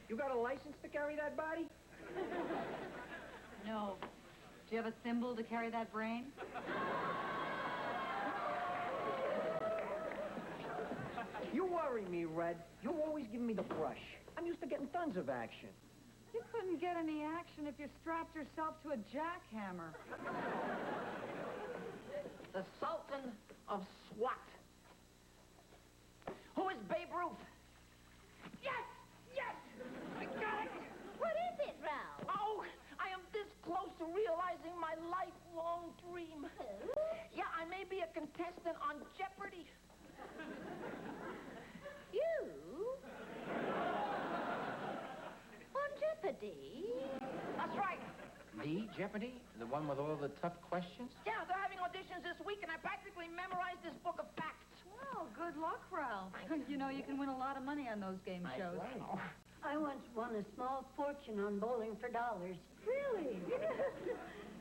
You got a license to carry that body? No. Do you have a thimble to carry that brain? You worry me, Red. You always give me the brush. I'm used to getting tons of action. You couldn't get any action if you strapped yourself to a jackhammer. The Sultan of SWAT. Who is Babe Ruth? Yes! Yes! I got it! What is it, Ralph? Oh, I am this close to realizing my lifelong dream. Who? Yeah, I may be a contestant on Jeopardy. You? On Jeopardy? That's right. The Jeopardy? The one with all the tough questions? Yeah, they're having auditions this week, and I practically memorized this book of facts. Well, good luck, Ralph. You know, you can win a lot of money on those game shows. I once won a small fortune on bowling for dollars. Really?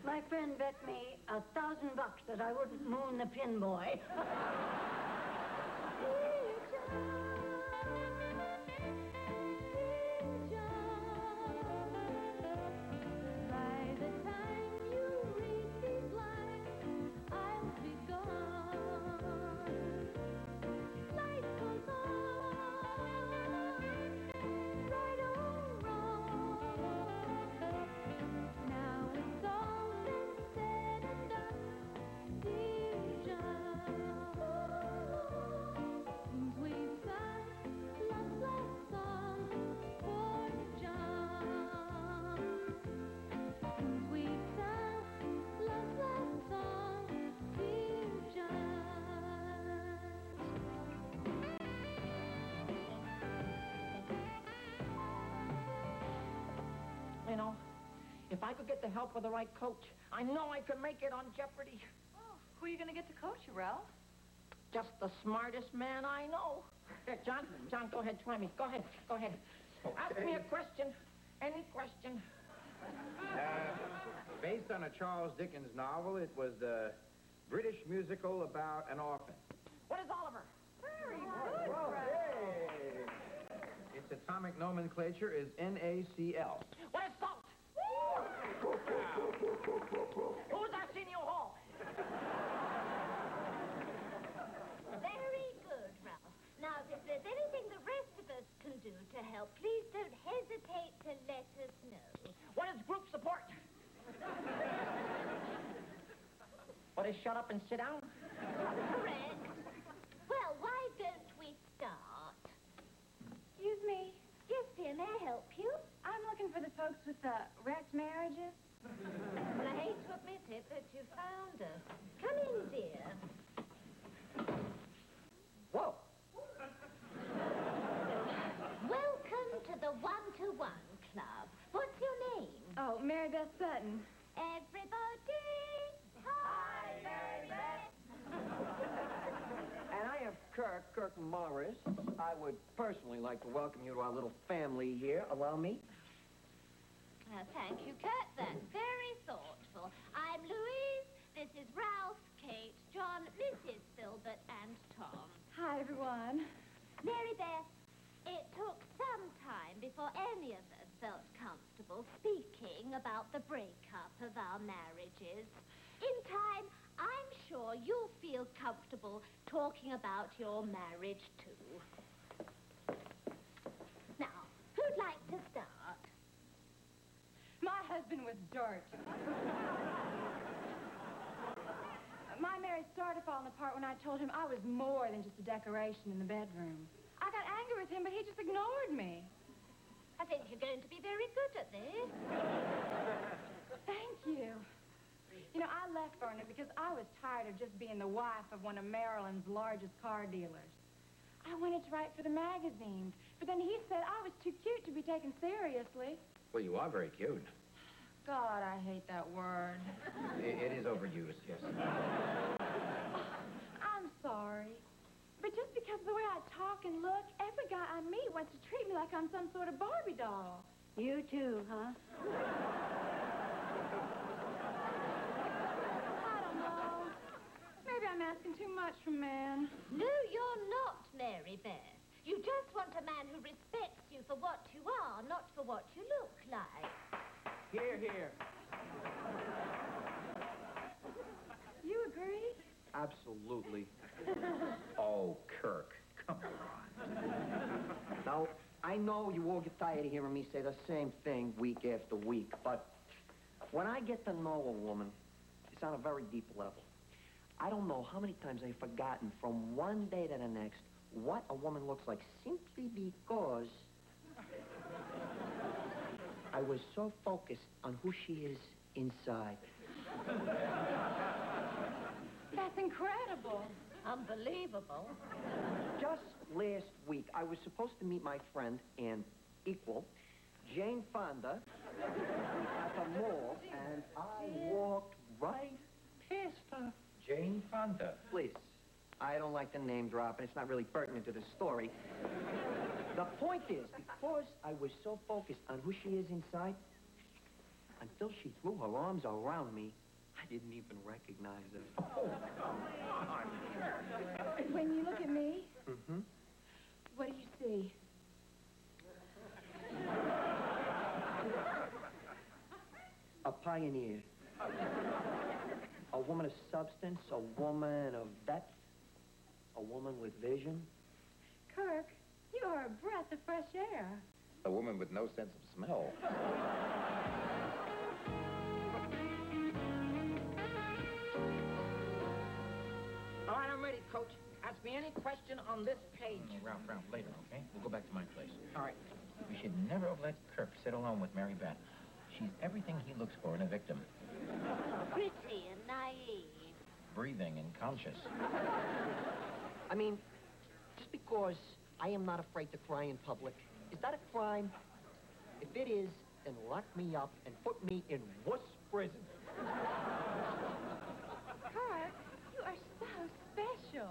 My friend bet me $1,000 that I wouldn't moon the pin boy. You know, if I could get the help of the right coach, I know I could make it on Jeopardy. Oh, who are you going to get to coach you, Ralph? Just the smartest man I know. Here, John, go ahead, try me. Go ahead. Okay. Ask me a question. Any question. Based on a Charles Dickens novel, it was the British musical about an orphan. What is Oliver? Very good, Ralph. Hey! Its atomic nomenclature is NaCl. What is salt? Who's Arsenio Hall? Very good, Ralph. Now, if there's anything the rest of us can do to help, please don't hesitate to let us know. What is group support? What is shut up and sit down? Correct. Well, why don't we start? Excuse me. Yes, dear, may I help you? I'm looking for the folks with the wrecked marriages. Well, I hate to admit it, but you found us. Come in, dear. Whoa. Welcome to the one-to-one club. What's your name? Oh, Mary Beth Sutton. Everybody. Hi, Mary Beth. And I am Kirk Morris. I would personally like to welcome you to our little family here. Allow me? Thank you, Kurt. That's very thoughtful. I'm Louise. This is Ralph, Kate, John, Mrs. Philbert, and Tom. Hi, everyone. Mary Beth, it took some time before any of us felt comfortable speaking about the breakup of our marriages. In time, I'm sure you'll feel comfortable talking about your marriage, too. Now, who'd like to start? My husband was dirt. My marriage started falling apart when I told him I was more than just a decoration in the bedroom. I got angry with him, but he just ignored me. I think you're going to be very good at this. Thank you. You know, I left Groener because I was tired of just being the wife of one of Maryland's largest car dealers. I wanted to write for the magazines, but then he said I was too cute to be taken seriously. Well, you are very cute. God, I hate that word. It is overused, yes. I'm sorry. But just because of the way I talk and look, every guy I meet wants to treat me like I'm some sort of Barbie doll. You too, huh? I don't know. Maybe I'm asking too much from men. No, you're not, Mary Beth. You just want a man who respects you for what you are, not not for what you look like. Here, here. You agree? Absolutely. Oh, Kirk, come on. Now, I know you all get tired of hearing me say the same thing week after week, but when I get to know a woman, it's on a very deep level. I don't know how many times I've forgotten from one day to the next what a woman looks like simply because I was so focused on who she is inside. That's incredible. Unbelievable. Just last week, I was supposed to meet my friend and equal, Jane Fonda, at the mall, and I walked right past her. Jane Fonda. Please, I don't like the name drop, and it's not really pertinent to the story. The point is, because I was so focused on who she is inside, until she threw her arms around me, I didn't even recognize her. Oh, come on. When you look at me, Mm-hmm. what do you see? A pioneer. A woman of substance, a woman of depth, a woman with vision. Kirk, you are a breath of fresh air. A woman with no sense of smell. All right, I'm ready, Coach. Ask me any question on this page. Ralph, later, okay? We'll go back to my place. All right. We should never have let Kirk sit alone with Mary Beth. She's everything he looks for in a victim. Pretty and naive. Breathing and conscious. I mean, just because I am not afraid to cry in public, is that a crime? If it is, then lock me up and put me in wuss prison. Kirk, you are so special.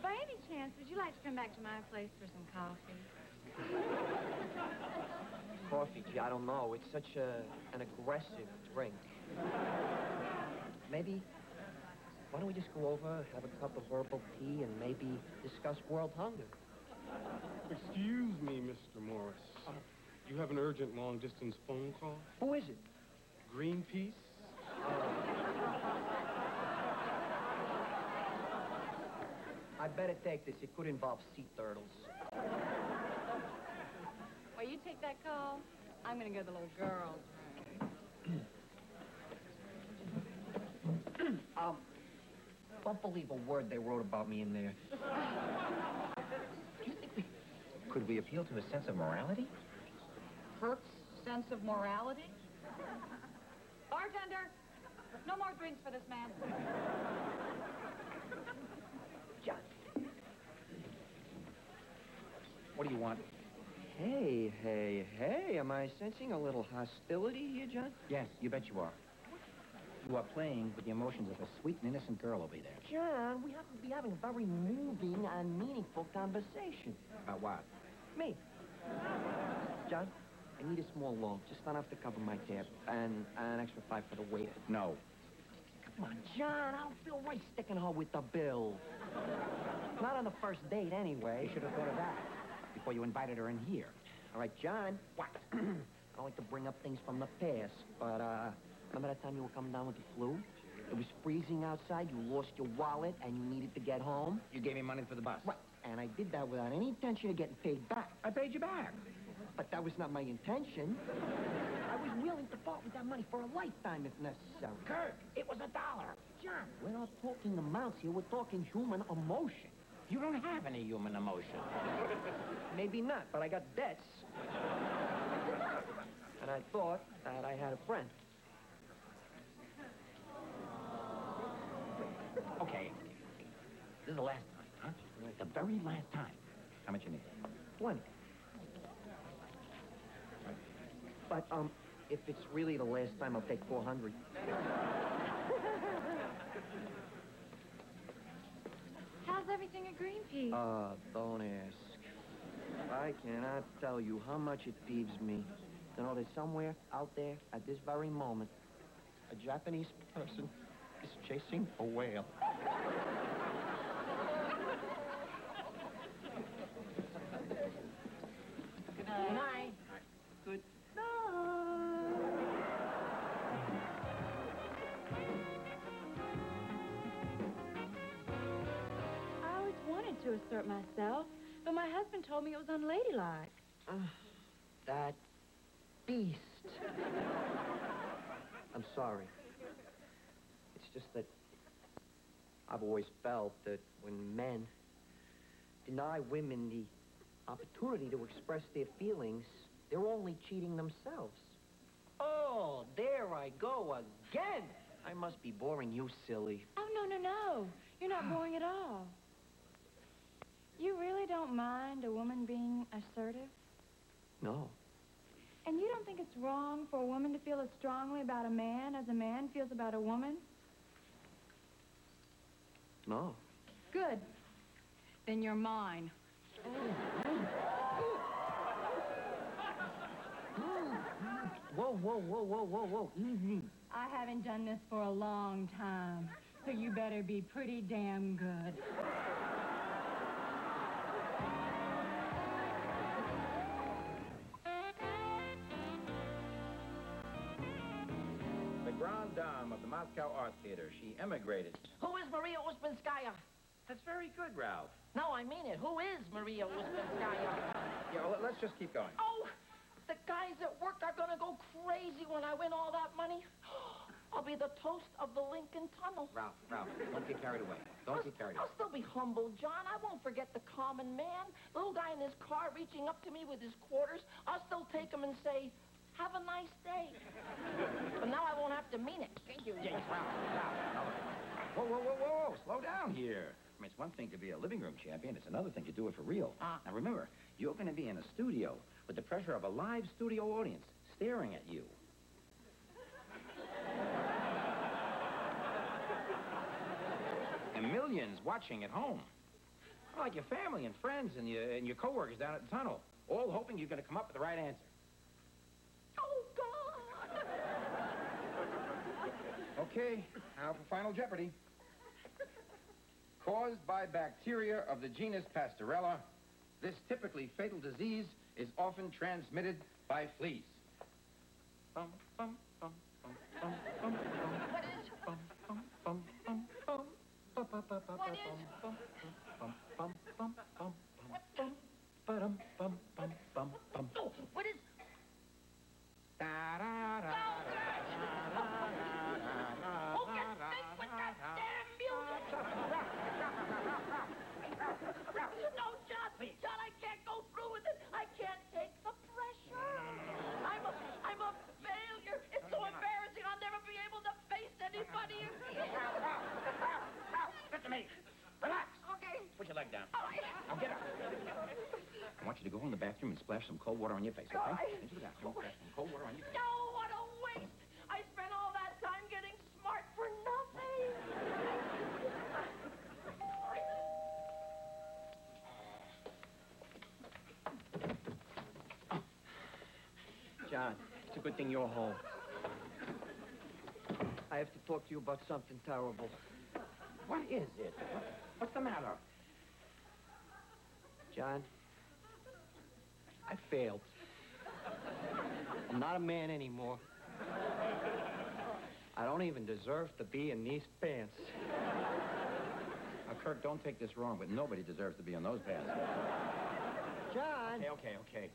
By any chance, would you like to come back to my place for some coffee? Coffee, gee, I don't know. It's such an aggressive drink. Maybe, why don't we just go over, have a cup of herbal tea, and maybe discuss world hunger? Excuse me, Mr. Morris. You have an urgent long-distance phone call? Who is it? Greenpeace? I better take this. It could involve sea turtles. While you take that call, I'm going to go to the little girl's room. Don't believe a word they wrote about me in there. Could we appeal to his sense of morality? Kirk's sense of morality? Bartender, no more drinks for this man. John. What do you want? Hey, am I sensing a little hostility here, John? Yes, you bet you are. You are playing with the emotions of a sweet and innocent girl over there. John, we have to be having a very moving and meaningful conversation. About what? Me. John, I need a small loan, just enough to cover my tab, and an extra $5 for the waiter. No. Come on, John, I don't feel right sticking her with the bill. Not on the first date, anyway. You should have thought of that before you invited her in here. All right, John. What? I don't like to bring up things from the past, but, remember that time you were coming down with the flu? It was freezing outside, you lost your wallet, and you needed to get home? You gave me money for the bus. Right, and I did that without any intention of getting paid back. I paid you back. But that was not my intention. I was willing to part with that money for a lifetime if necessary. Kirk, it was $1. John, we're not talking amounts here, we're talking human emotion. You don't have any human emotion. Maybe not, but I got debts. And I thought that I had a friend. Okay. This is the last time, huh? The very last time. How much you need? 20. But, if it's really the last time, I'll take 400. How's everything at Greenpeace? Don't ask. I cannot tell you how much it peeves me to know that somewhere out there, at this very moment, a Japanese person is chasing a whale. Good night. sort myself, but my husband told me it was unladylike. That beast. I'm sorry. It's just that I've always felt that when men deny women the opportunity to express their feelings, they're only cheating themselves. Oh, there I go again. I must be boring you, silly. Oh, no. You're not boring at all. You really don't mind a woman being assertive? No. And you don't think it's wrong for a woman to feel as strongly about a man as a man feels about a woman? No. Good. Then you're mine. Whoa. Easy. I haven't done this for a long time, so you better be pretty damn good. The Grande Dame of the Moscow Art Theater. She emigrated. Who is Maria Uspinskaya? That's very good, Ralph. No, I mean it. Who is Maria Uspinskaya? Yeah, well, let's just keep going. Oh, the guys at work are gonna go crazy when I win all that money. I'll be the toast of the Lincoln Tunnel. Ralph, don't get carried away. Don't get carried away. I'll still be humble, John. I won't forget the common man. The little guy in his car reaching up to me with his quarters. I'll still take him and say, have a nice day. But now I won't have to mean it. Thank you. Yes, Ralph. Whoa. Slow down here. I mean, it's one thing to be a living room champion. It's another thing to do it for real. Now, remember, you're going to be in a studio with the pressure of a live studio audience staring at you. And millions watching at home. Like your family and friends and your coworkers down at the tunnel, all hoping you're going to come up with the right answer. Oh, God! Okay, now for Final Jeopardy. Caused by bacteria of the genus Pastorella, this typically fatal disease is often transmitted by fleas. What is... No, John, I can't go through with it. I can't take the pressure. I'm a failure. It's so embarrassing. I'll never be able to face anybody again. Listen to me. Relax. Okay. Put your leg down. All right. Now get up. I want you to go in the bathroom and splash some cold water on your face, okay? All right. Into the bathroom. Splash some cold water on your face. No, what a waste. I spent all that time getting smart for nothing. John, it's a good thing you're home. I have to talk to you about something terrible. What is it? What's the matter? John, I failed. I'm not a man anymore. I don't even deserve to be in these pants. Now, Kirk, don't take this wrong, but nobody deserves to be in those pants. John! Okay.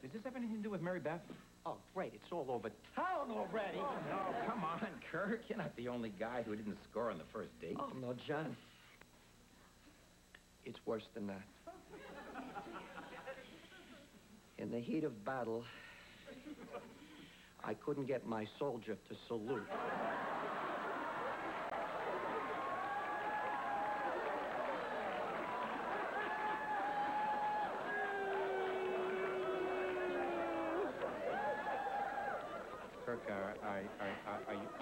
Does this have anything to do with Mary Beth? Oh, great, it's all over town already. Oh, no, come on, Kirk. You're not the only guy who didn't score on the first date. Oh, no, John. It's worse than that. In the heat of battle, I couldn't get my soldier to salute. Kirk, are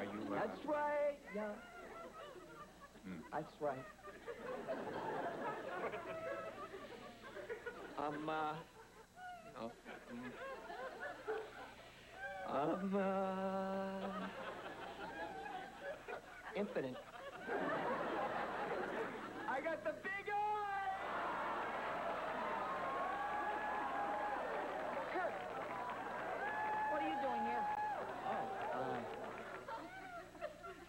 you... That's right, yeah. That's right. I'm infinite. I got the big eye! Kirk, what are you doing here?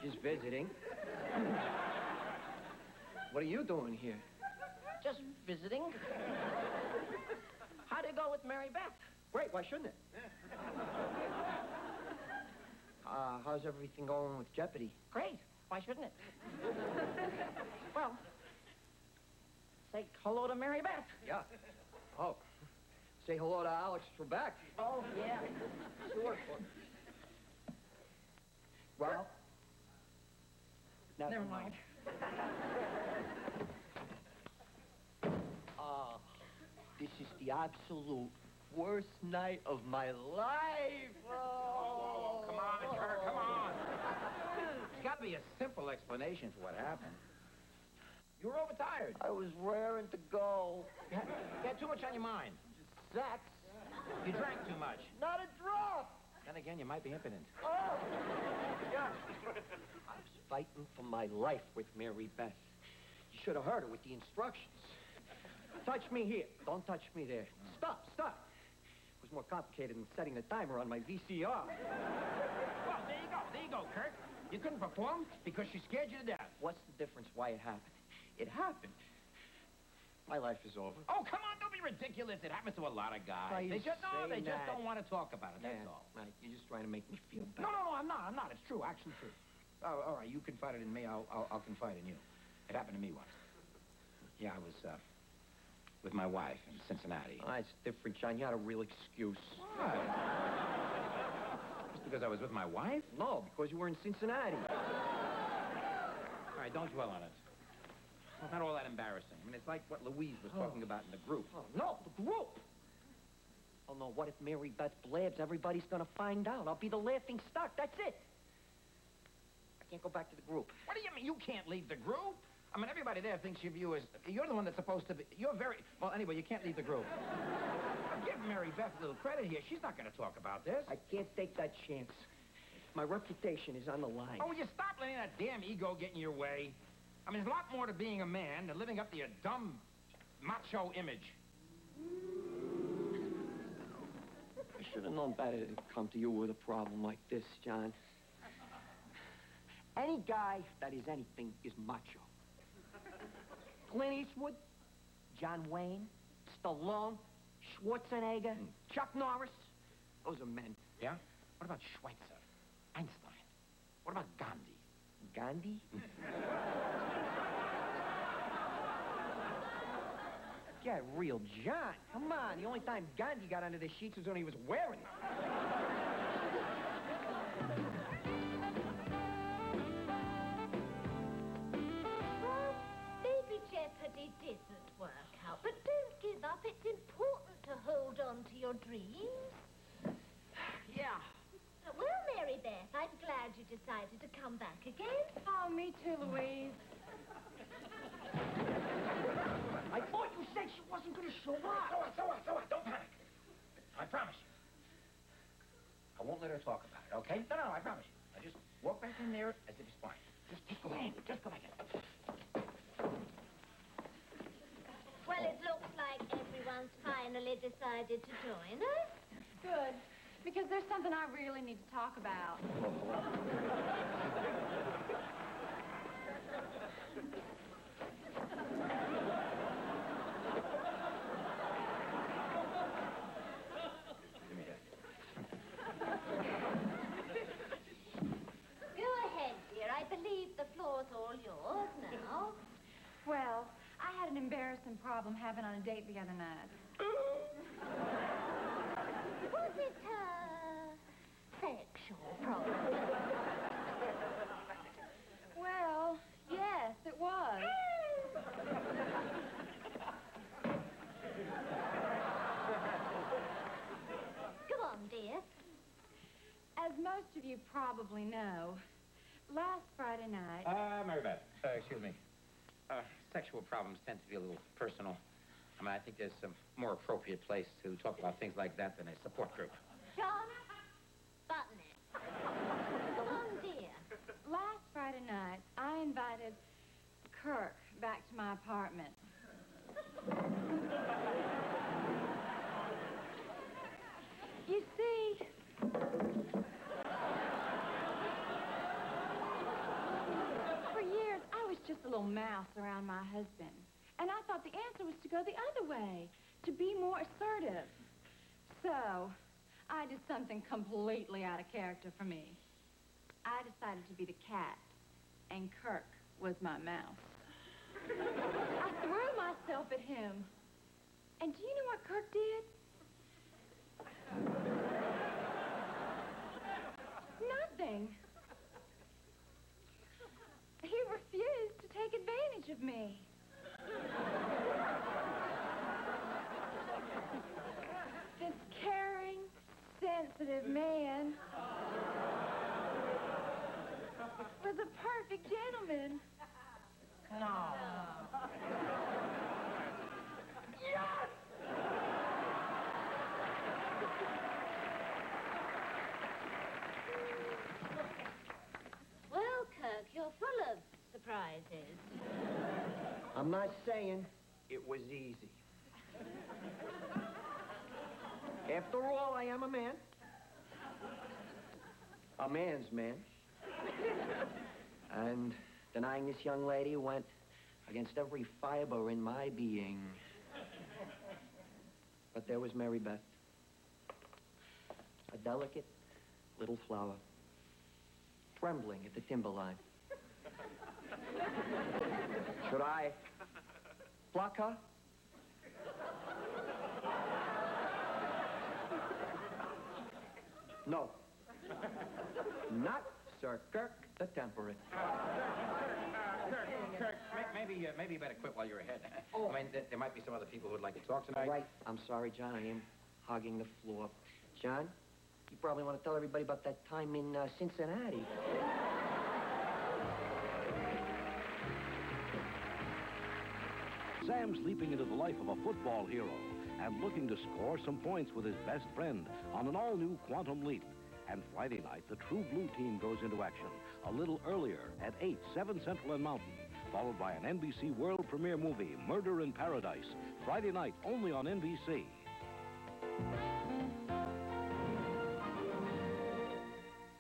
Just visiting. What are you doing here? Just visiting. How'd it go with Mary Beth? Great, why shouldn't it? How's everything going with Jeopardy? Great. Why shouldn't it? Well, say hello to Mary Beth. Yeah. Oh. Say hello to Alex Trebek. Oh, yeah. Sure. Well, Never mind. This is the absolute worst night of my life. Oh, come on, Kirk, come on. There's got to be a simple explanation for what happened. You were overtired. I was raring to go. You had too much on your mind. Sex. You drank too much. Not a drop. Then again, you might be impotent. Oh. Yeah. I was fighting for my life with Mary Beth. You should have heard her with the instructions. Touch me here. Don't touch me there. Stop. It was more complicated than setting the timer on my VCR. Well, there you go, Kirk. You couldn't perform because she scared you to death. What's the difference why it happened? It happened. My life is over. Oh, come on, don't be ridiculous. It happens to a lot of guys. Why you They just say that? don't want to talk about it, that's Yeah, all. right. You're just trying to make me feel bad. No, I'm not. It's true, actually true. Oh, all right, you confided in me, I'll confide in you. It happened to me once. Yeah, I was, with my wife in Cincinnati. Oh, it's different, John. You had a real excuse. Why? Just because I was with my wife? No, because you were in Cincinnati. All right, don't dwell on it. It's not all that embarrassing. I mean, it's like what Louise was talking about in the group. Oh, no, the group. Oh, no, what if Mary Beth blabs? Everybody's gonna find out. I'll be the laughing stock. That's it. I can't go back to the group. What do you mean you can't leave the group? I mean, everybody there thinks of you as... You're the one that's supposed to be... You're very... Well, anyway, you can't leave the group. Give Mary Beth a little credit here. She's not going to talk about this. I can't take that chance. My reputation is on the line. Oh, will you stop letting that damn ego get in your way? I mean, there's a lot more to being a man than living up to your dumb macho image. I should have known better to come to you with a problem like this, John. Any guy that is anything is macho. Clint Eastwood, John Wayne, Stallone, Schwarzenegger, Chuck Norris. Those are men. Yeah? What about Schweitzer? Einstein? What about Gandhi? Gandhi? Get real, John. Come on. The only time Gandhi got under the sheets was when he was wearing them. Well, maybe Jeopardy didn't work out, but don't give up. It's important to hold on to your dreams. Yeah. Well, Mary Beth, I'm glad you decided to come back again. Oh, me too, Louise. I thought you said she wasn't going to show up. So what? Don't panic. I promise you. I won't let her talk about it, okay? No, I promise you. I just walk back in there as if it's fine. Just go ahead. Just go back in. Well, it looks like everyone's finally decided to join us. Good. Because there's something I really need to talk about. Give me that. Go ahead, dear. I believe the floor's all yours now. Well, I had an embarrassing problem having on a date the other night. Was it a sexual problem? Well, yes, it was. Go on, dear. As most of you probably know, last Friday night... Mary Beth, excuse me. Sexual problems tend to be a little personal. I mean, I think there's some more appropriate place to talk about things like that than a support group. John, button it. Go on, dear. Last Friday night, I invited Kirk back to my apartment. You see, for years, I was just a little mouse around my husband. And I thought thought the answer was to go the other way, to be more assertive. So, I did something completely out of character for me. I decided to be the cat, and Kirk was my mouse. I threw myself at him. And do you know what Kirk did? Nothing. He refused to take advantage of me. This caring, sensitive man was a perfect gentleman. No. Yes! Well, Kirk, you're full of surprises. I'm not saying it was easy. After all, I am a man. A man's man. And denying this young lady went against every fiber in my being. But there was Mary Beth. A delicate little flower, trembling at the timberline. Should I pluck her? No. Not Sir Kirk the Temperate. Kirk, maybe you better quit while you're ahead. Oh. I mean, there might be some other people who would like to talk tonight. Right. I'm sorry, John. I am hogging the floor. John, you probably want to tell everybody about that time in Cincinnati. Sam's leaping into the life of a football hero and looking to score some points with his best friend on an all-new Quantum Leap. And Friday night, the True Blue team goes into action a little earlier at 8, 7 Central and Mountain, followed by an NBC world premiere movie, Murder in Paradise, Friday night only on NBC.